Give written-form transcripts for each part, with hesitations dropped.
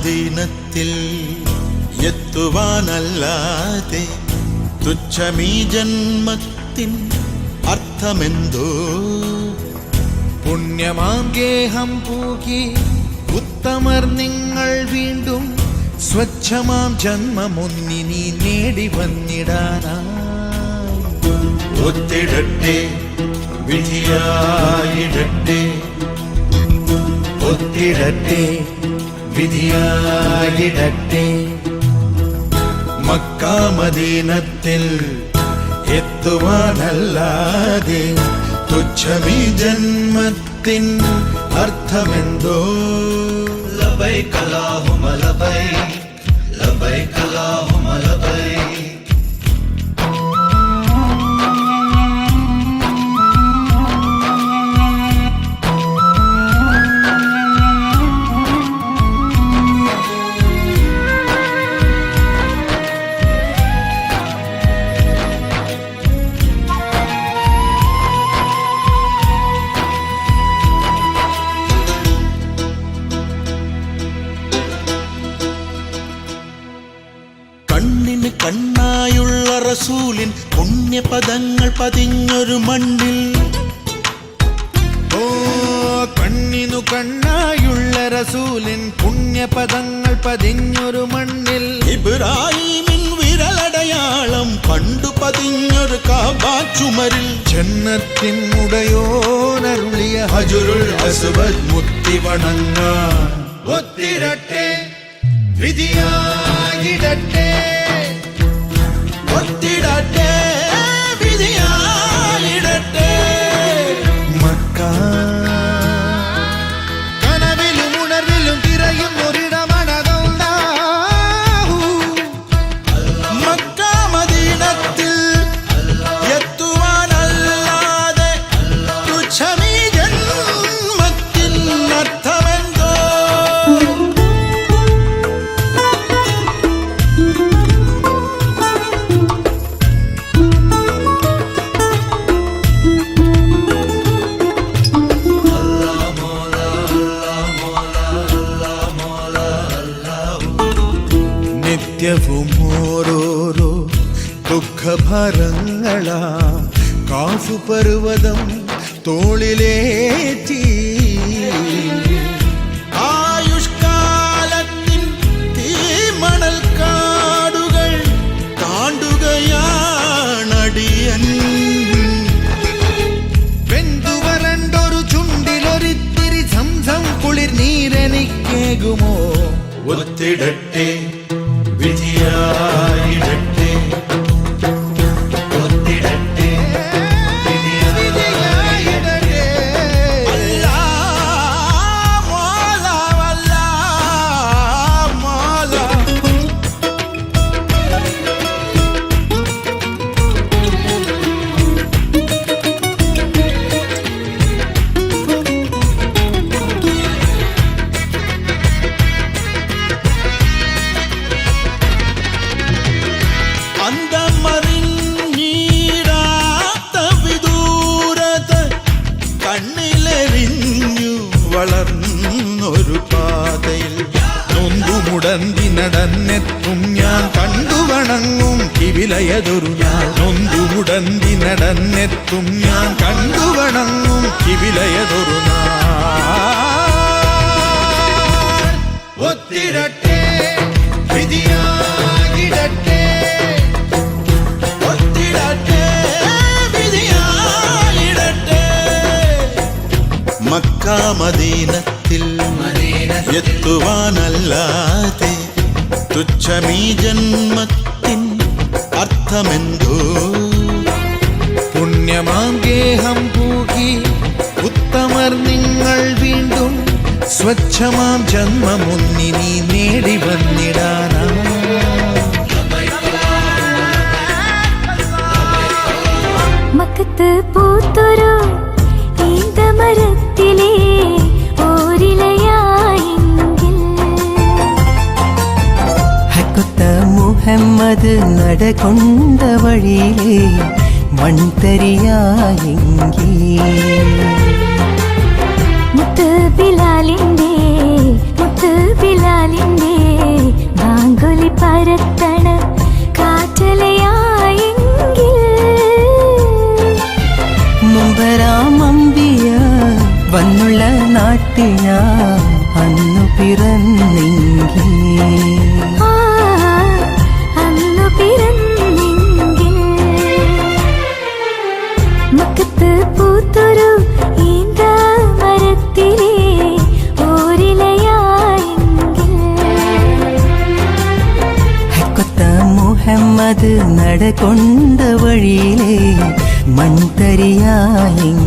മദീനത്തിൽ എത്തുവാനല്ലാതെ തുച്ഛമീ ജന്മത്തിൻ അർത്ഥമെന്തോ. പുണ്യമാം ഗേഹം പൂകി ഉത്തമർ നിങ്ങൾ വീണ്ടും സ്വച്ഛമാം ജന്മമൊന്നിനി നേടി വന്നിടാനായി. ഒത്തിടട്ടെ വിധിയായിടട്ടെ, ഒത്തിടട്ടെ വിധിയായിടട്ടെ. മക്കാ മദീനത്തിൽ എത്തുവാനല്ലാതെ തുച്ഛമീ ജന്മത്തിൻ അർത്ഥമെന്തോ. ലബൈക അല്ലാഹുമ്മ ലബൈക, ലബൈക അല്ലാഹുമ്മ ലബൈക. കണ്ണിന് കണ്ണായുള്ള റസൂലിൻ പുണ്യപദങ്ങൾ പതിഞ്ഞൊരു മണ്ണിൽ. ഓ കണ്ണിനു കണ്ണായുള്ള റസൂലിൻ പുണ്യപദങ്ങൾ പതിഞ്ഞൊരു മണ്ണിൽ. ഇബ്രാഹീമിൻ വിരലടയാളം കണ്ടു പതിഞ്ഞൊരു കാബാ ചുമരിൽ. ജന്നത്തിൻ ഉടയോനരുളിയ ഹജറുൽ അസ്വദ് മുത്തി വണങ്ങാൻ. ഒത്തിരട്ടെ വിധിയായിടട്ടെ, ഒത്തിടട്ടെ വിധിയായിടട്ടെ. മക്കാ കനവിലും ഉണർവിലും തിരയും ഒരിടമണതല്ലാഹു. മക്കാ മദീനത്തിൽ എത്തുവാനല്ലാതെ തുച്ഛമീ ജന്മത്തിൻ അർത്ഥമെന്തോ. നിത്യവും ഓരോരോ ദുഃഖഭരങ്ങളാ കാഫു പർവ്വതം തോളിലേറ്റി. ആയുഷ്കാലത്തിൻ തീമണൽ കാടുകൾ താണ്ടുകയാണടിയൻ. വെന്തുവരണ്ടൊരു ചുണ്ടിലൊരിത്തിരി സംസം കുളിർ നീരെനിക്കേകുമോ. ഒത്തിടട്ടെ വിധിയായിടട്ടെ, ഒത്തിടട്ടെ വിധിയായിടട്ടെ. അല്ലാ മോല വല്ലാ മോല. അന്തമറിഞ്ഞീടാത്ത വിദൂരത കണ്ണിലെറിഞ്ഞു വളർന്നൊരു പാതയിൽ. നൊന്തുമുടന്തി നടന്നെത്തും ഞാൻ കണ്ടുവണങ്ങും കിവിലയതൊരു ഞാൻ. നൊന്തുമുടന്തി നടന്നെത്തും ഞാൻ കണ്ടുവണങ്ങും കിവിലയതൊരു നാൾ. ഒത്തിരട്ടെ വിധിയായിടട്ടെ, ഒത്തിടട്ടെ വിധിയായിടട്ടെ. മക്കാ മദീനത്തിൽ എത്തുവാനല്ലാതെ തുച്ഛമീ ജന്മത്തിൻ അർത്ഥമെന്തോ. പുണ്യമാം ഗേഹം പൂകി ഉത്തമർ നിങ്ങൾ വീണ്ടും സ്വച്ഛമാം ജന്മമൊന്നിനി നേടി വന്നിടാനാ. മക്കത്ത് പൂത്തൊരു ഈന്തമരത്തിലെ ഓരിലയായെങ്കിൽ ഹക്കുത്ത മുഹമ്മദ് നടകൊണ്ട വഴിയിലെ മൺതരിയായെങ്കിൽ. മുത്ത് ബിലാലിന്റെ മുത്ത് ബിലാലിന്റെ ബാങ്കുലി പരത്തണ കാറ്റലയായെങ്കിൽ മുമ്പരാമമ്പിയ വന്നുള്ള നാട്ടിൽ ഞാൻ അന്നു പിറന്നെങ്കിൽ അന്നു പിറന്നെങ്കിൽ മക്കത്ത് പൂത്തൊരു ഈന്ത മരത്തിലെ ഓരിലയായെങ്കിൽ ഹക്കൊത്ത മുഹമ്മദ് നടകൊണ്ട വഴിയിലെ മൺതരിയായെങ്കിൽ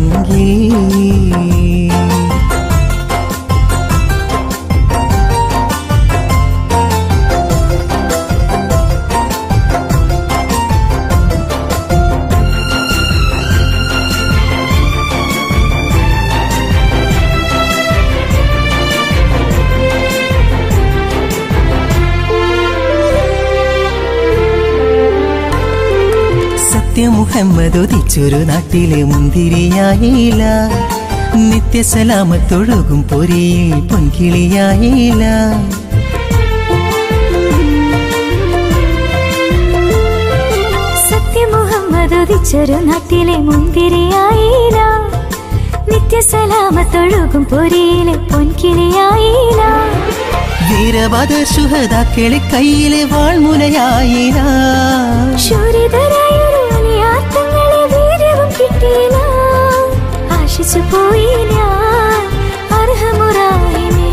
മുഹമ്മദ് ഉദിച്ചൊരു നാട്ടിലെ മുന്തിരിയായില്ല നിത്യസലാമത്തൊഴുകും പൊരിയിൽ പൊൻകിളിയായില്ല സത്യമുഹമ്മദ് ഉദിച്ചൊരു നാട്ടിലെ മുന്തിരിയായില്ല നിത്യസലാമത്തൊഴുകും പൊരിയിലെ പൊൻകിളിയായില്ല വീരവാദ ശുഹദാക്കളെ കയ്യിലെ വാൾമുനയായില്ല ശൂരിതരായൊരുത്തങ്ങളെ വീരവും കിട്ടിയില്ല ആശിച്ചു പോയി ഞാൻ അർഹമുറാഹിമേ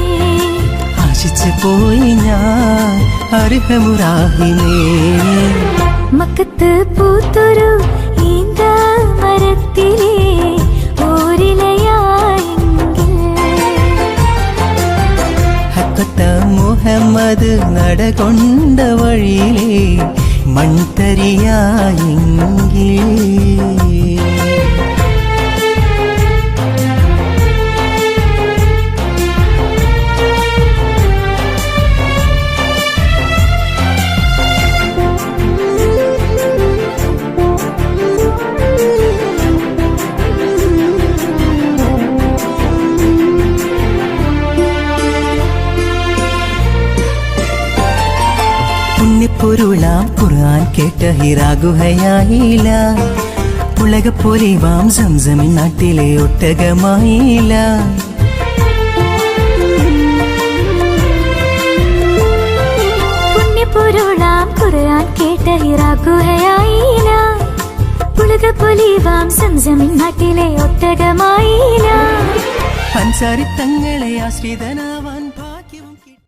ആശിച്ചു പോയി ഞാൻ അർഹമുറാഹിമേ മക്കത്ത് പൂത്തൊരു ഈന്ത മരത്തിലെ ഓരിലയായെങ്കിൽ ഹക്കത്ത മുഹമ്മദ് നടകൊണ്ട വഴിയിലെ മൺതരിയായെങ്കിൽ പുണ്യപ്പൊരുളാം ഖുർആൻ കേട്ട ഹിറാ ഗുഹയായില്ല ഉലകപ്പോലെ വാം സംസമിൻ നാട്ടിലെ ഒട്ടകമായില്ല പുണ്യപ്പൊരുളാം ഖുർആൻ കേട്ട ഹിറാ ഗുഹയായില്ല ഉലകപ്പൊലിവാം സംസമിൻ നാട്ടിലെ ഒട്ടകമായില്ല അൻസാരി തങ്ങളെ ആശ്രിതനാ